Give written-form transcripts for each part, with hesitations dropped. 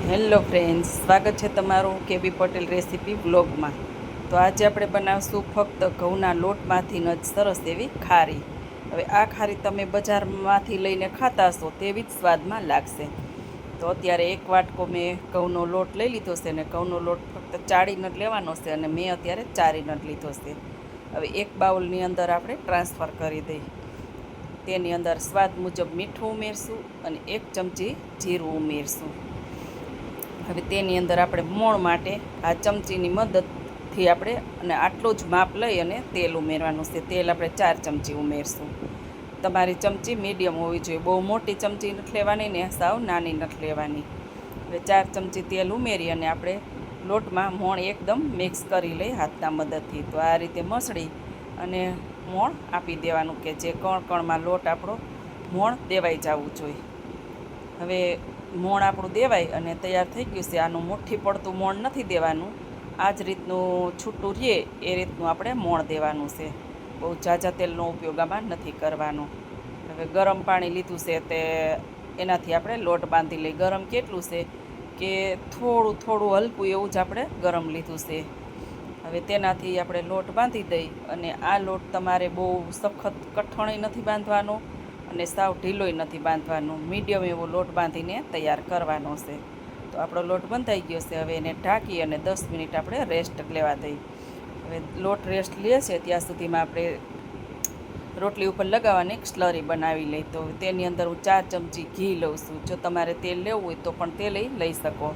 Hello friends, સ્વાગત છે તમારું કેબી પટેલ રેસીપી વ્લોગમાં। તો આજે આપણે બનાવશું ફક્ત ઘઉંના લોટમાંથી જ સરસ એવી ખારી। હવે આ ખારી તમે બજારમાંથી લઈને ખાતા હશો તેવી જ સ્વાદમાં લાગશે। તો અત્યારે એક વાટકો મેં ઘઉંનો લોટ લઈ લીધો છે અને ઘઉંનો લોટ ફક્ત ચાળીને જ લેવાનો છે અને મેં અત્યારે ચાળીને જ લીધો છે। હવે એક બાઉલની અંદર આપણે ટ્રાન્સફર કરી દઈએ। તેની અંદર સ્વાદ મુજબ મીઠું ઉમેરશું અને 1 ચમચી જીરું ઉમેરશું। હવે તેની અંદર આપણે મોણ માટે આ ચમચીની મદદથી આપણે અને આટલું જ માપ લઈ અને તેલ ઉમેરવાનું છે। તેલ આપણે 4 ચમચી ઉમેરશું। તમારી ચમચી મીડિયમ હોવી જોઈએ, બહુ મોટી ચમચી નથી લેવાની ને સાવ નાની નથી લેવાની। હવે 4 ચમચી તેલ ઉમેરી અને આપણે લોટમાં મોણ એકદમ મિક્સ કરી લઈ હાથના મદદથી। તો આ રીતે મસળી અને મોણ આપી દેવાનું કે જે કણમાં લોટ આપણો મોણ દેવાઈ જવું જોઈએ। હવે મોણ આપણું દેવાય અને તૈયાર થઈ ગયું છે। આનું મુઠ્ઠી પડતું મોણ નથી દેવાનું, આ જ રીતનું છૂટું રહે એ રીતનું આપણે મોણ દેવાનું છે। બહુ ઝાઝા તેલનો ઉપયોગ આમાં નથી કરવાનો। હવે ગરમ પાણી લીધું છે તે એનાથી આપણે લોટ બાંધી લઈ। ગરમ કેટલું છે કે થોડું થોડું હલકું એવું જ આપણે ગરમ લીધું છે। હવે તેનાથી આપણે લોટ બાંધી દઈ અને આ લોટ તમારે બહુ સખત કઠણય નથી બાંધવાનો અને સાવ ઢીલોય નથી બાંધવાનો, મીડિયમ એવો લોટ બાંધીને તૈયાર કરવાનો છે। તો આપણો લોટ બંધાઈ ગયો છે। હવે એને ઢાંકી અને 10 મિનિટ આપણે રેસ્ટ લેવા દઈએ। હવે લોટ રેસ્ટ લે છે ત્યાં સુધીમાં આપણે રોટલી ઉપર લગાવવાની એક સ્લરી બનાવી લઈ। તો તેની અંદર હું 4 ચમચી ઘી લઉં છું। જો તમારે તેલ લેવું હોય તો પણ તેલ લઈ શકો।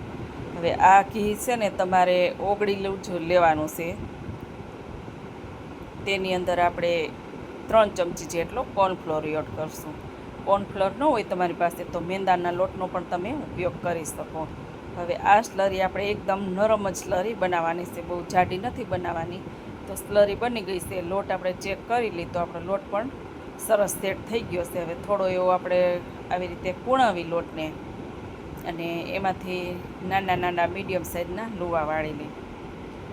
હવે આ ઘી છે ને તમારે ઓગળેલું જ લેવાનું છે। તેની અંદર આપણે 3 ચમચી જેટલો કોર્નફ્લોર એડ કરશું। કોર્નફ્લોર ન હોય તમારી પાસે તો મેંદાના લોટનો પણ તમે ઉપયોગ કરી શકો। હવે આ સ્લરી આપણે એકદમ નરમ જ સ્લરી બનાવવાની છે, બહુ જાડી નથી બનાવવાની। તો સ્લરી બની ગઈ છે। લોટ આપણે ચેક કરી લઈ તો આપણો લોટ પણ સરસ સેટ થઈ ગયો છે। હવે થોડો એવો આપણે આવી રીતે કૂણાવી લોટને અને એમાંથી નાના નાના મીડિયમ સાઇઝના લુવા વાળી લઈ।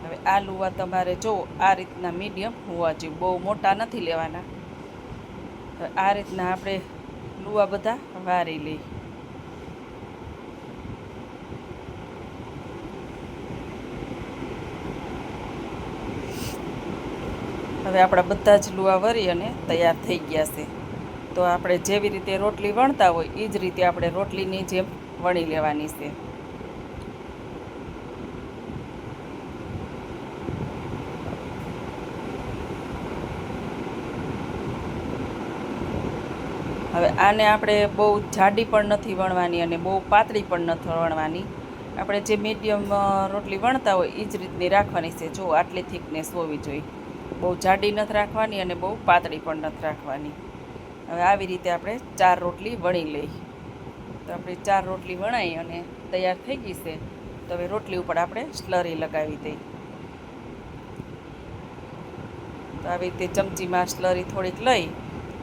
હવે આ લુવા તમારે જો આ રીતના મીડિયમ હોવા જોઈએ, બહુ મોટા નથી લેવાના। આ રીતના આપણે લુવા બધા વારી લઈ। હવે આપણા બધા જ લુવા વરી અને તૈયાર થઈ ગયા છે। તો આપણે જેવી રીતે રોટલી વણતા હોય એ જ રીતે આપણે રોટલીની જેમ વણી લેવાની છે। હવે આને આપણે બહુ જાડી પણ નથી વણવાની અને બહુ પાતળી પણ નથી વણવાની। આપણે જે મીડિયમ રોટલી વણતા હોય એ જ રીતની રાખવાની છે। જો આટલી થિકનેસ હોવી જોઈએ, બહુ જાડી નથી રાખવાની અને બહુ પાતળી પણ નથી રાખવાની। હવે આવી રીતે આપણે 4 રોટલી વણી લઈ। તો આપણી 4 રોટલી વણાઈ અને તૈયાર થઈ ગઈ છે। તો હવે રોટલી ઉપર આપણે સ્લરી લગાવી દઈ। તો આવી રીતે ચમચીમાં સ્લરી થોડીક લઈ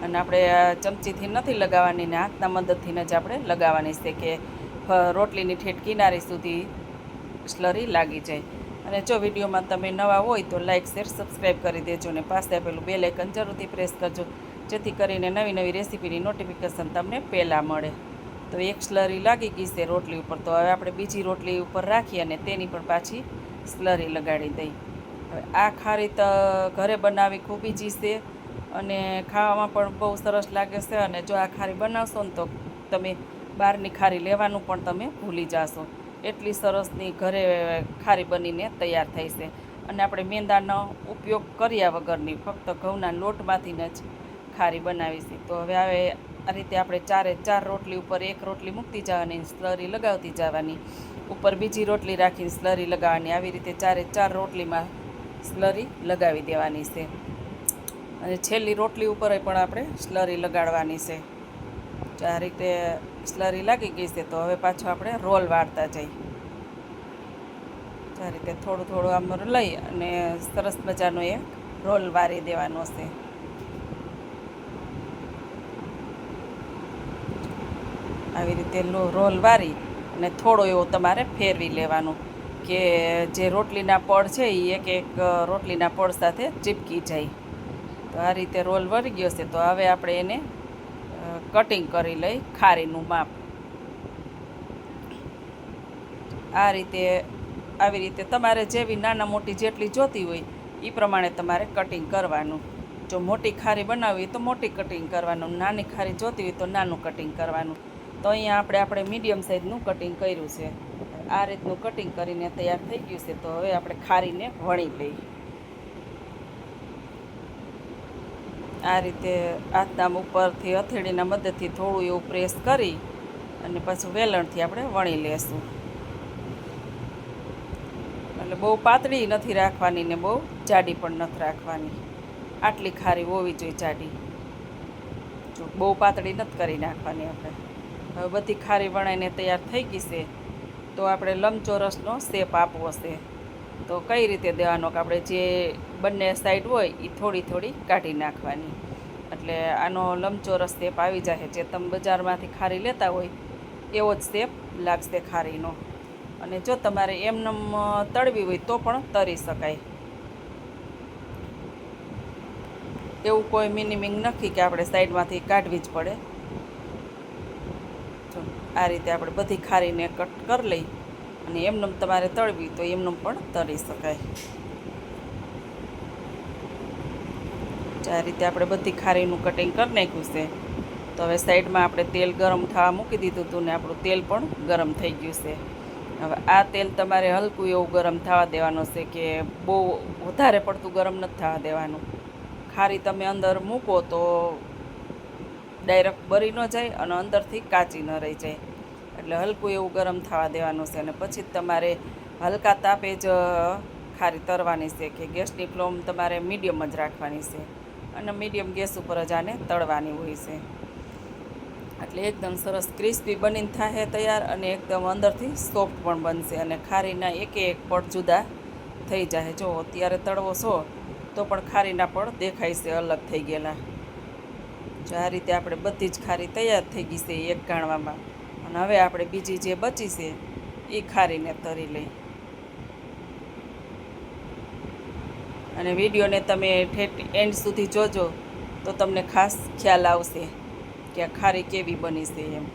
અને આપણે ચમચીથી નથી લગાવવાની ને હાથના મદદથી જ આપણે લગાવવાની છે કે રોટલીની ઠેઠ કિનારી સુધી સ્લરી લાગી જાય। અને જો વિડીયોમાં તમે નવા હોય તો લાઇક શેર સબસ્ક્રાઈબ કરી દેજો અને પાસે આપેલું બેલ આઇકન જરૂરથી પ્રેસ કરજો, જેથી કરીને નવી નવી રેસીપીની નોટિફિકેશન તમને પહેલાં મળે। તો એક સ્લરી લાગી ગઈ છે રોટલી ઉપર। તો હવે આપણે બીજી રોટલી ઉપર રાખી અને તેની પણ પાછી સ્લરી લગાડી દઈ। હવે આ ખારી તો ઘરે બનાવવી ખૂબ ઈઝી છે અને ખાવામાં પણ બહુ સરસ લાગે છે। અને જો આ ખારી બનાવશો ને તો તમે બહારની ખારી લેવાનું પણ તમે ભૂલી જશો, એટલી સરસની ઘરે ખારી બનીને તૈયાર થઈ છે। અને આપણે મેંદાનો ઉપયોગ કર્યા વગરની ફક્ત ઘઉંના લોટમાંથી જ ખારી બનાવી છે। તો હવે આ રીતે આપણે 4 રોટલી ઉપર એક રોટલી મૂકતી જવાની, સ્લરી લગાવતી જવાની, ઉપર બીજી રોટલી રાખીને સ્લરી લગાવવાની, આવી રીતે 4 રોટલીમાં સ્લરી લગાવી દેવાની છે। અને છેલ્લી રોટલી ઉપર પણ આપણે સ્લરી લગાડવાની છે। તો આ રીતે સ્લરી લાગી ગઈ છે। તો હવે પાછો આપણે રોલ વાળતા જઈ। આ રીતે થોડું થોડું આમ લઈ અને સરસ મજાનો એક રોલ વારી દેવાનો છે। આવી રીતે રોલ વારી અને થોડો એવો તમારે ફેરવી લેવાનો કે જે રોટલીના પડ છે એ એક એક રોટલીના પડ સાથે ચીપકી જાય। તો આ રીતે રોલ વળી ગયો છે। તો હવે આપણે એને કટિંગ કરી લઈ ખારીનું માપ। આવી રીતે તમારે જેવી નાના મોટી જેટલી જોતી હોય એ પ્રમાણે તમારે કટિંગ કરવાનું. જો મોટી ખારી બનાવવી હોય તો મોટી કટિંગ કરવાનું, નાની ખારી જોતી હોય તો નાનું કટિંગ કરવાનું. તો અહીંયા આપણે મીડિયમ સાઇઝનું કટિંગ કર્યું છે. આ રીતનું કટિંગ કરીને તૈયાર થઈ ગયું છે. તો હવે આપણે ખારીને વણી લઈએ. આ રીતે હાથના ઉપરથી હથેળીના મદદથી થોડું એવું પ્રેસ કરી અને પાછું વેલણથી આપણે વણી લેશું. એટલે બહુ પાતળી નથી રાખવાની ને બહુ જાડી પણ નથી રાખવાની. આટલી ખારી હોવી જોઈએ જાડી. જો બહુ પાતળી નથી કરી નાખવાની આપણે. હવે બધી ખારી વણાઈને તૈયાર થઈ ગઈ છે. તો આપણે લંબચોરસનો શેપ આપવો છે. તો કઈ રીતે દેવાનો કે આપણે જે બંને સાઈડ હોય એ થોડી થોડી કાઢી નાખવાની. એટલે આનો લંબચોરસ શેપ આવી જાય. જે તમે બજારમાંથી ખારી લેતા હોય એવો જ શેપ લાગશે ખારીનો. અને જો તમારે એમનેમ તળવી હોય તો પણ તળી શકાય. એવું કોઈ મિનિમિંગ નથી કે આપણે સાઈડમાંથી કાઢવી જ પડે. જો આ રીતે આપણે બધી ખારીને કટ કરી લઈ અને એમનેમ તમારે તળવી તો એમનેમ પણ તળી શકાય. આ રીતે આપણે બધી ખારીનું કટિંગ કરી નાખ્યું છે. તો હવે સાઈડમાં આપણે તેલ ગરમ થવા મૂકી દીધું હતું ને આપણું તેલ પણ ગરમ થઈ ગયું છે. હવે આ તેલ તમારે હલકું એવું ગરમ થવા દેવાનું છે, કે બહુ વધારે પડતું ગરમ નથી થવા દેવાનું. ખારી તમે અંદર મૂકો તો ડાયરેક્ટ બળી ન જાય અને અંદરથી કાચી ન રહી જાય. એટલે હલકું એવું ગરમ થવા દેવાનું છે. અને પછી તમારે હલકા તાપે જ ખારી તરવાની છે, કે ગેસની ફ્લેમ તમારે મીડિયમ જ રાખવાની છે. અને મીડિયમ ગેસ ઉપર જ આને તળવાની હોય છે. એટલે એકદમ સરસ ક્રિસ્પી બનીને થાય તૈયાર, અને એકદમ અંદરથી સોફ્ટ પણ બનશે. અને ખારીના એક પડ જુદા થઈ જાય. જો અત્યારે તળવો છો તો પણ ખારીના પડ દેખાય છે અલગ થઈ ગયેલા. જો આ રીતે આપણે બધી જ ખારી તૈયાર થઈ ગઈ છે એક ગાણવામાં. અને હવે આપણે બીજી જે બચી છે એ ખારીને તરી લઈ. અને વિડીયોને તમે એન્ડ સુધી જોજો તો તમને ખાસ ખ્યાલ આવશે કે આ ખારી કેવી બની છે એમ.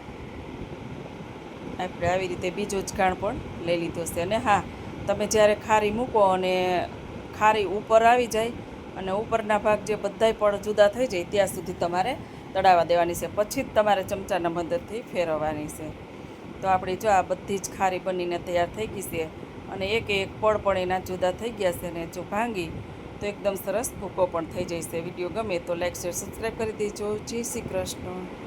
આપણે આવી રીતે બીજો જ ગાણ પણ લઈ લીધો છે. અને હા, તમે જ્યારે ખારી મૂકો અને ખારી ઉપર આવી જાય અને ઉપરના ભાગ જે બધાય પડ જુદા થઈ જાય ત્યાં સુધી તમારે તળાવવા દેવાની છે. પછી જ તમારે ચમચાના મદદથી ફેરવવાની છે. તો આપણી જો આ બધી જ ખારી બનીને તૈયાર થઈ ગઈ છે. અને એક પડ પણ એના જુદા થઈ ગયા છે. ને જો ભાંગી તો એકદમ સરસ ભૂકો પણ થઈ જાય છે. વિડીયો ગમે તો લાઈક શેર સબસ્ક્રાઈબ કરી દેજો. જય શ્રી કૃષ્ણ.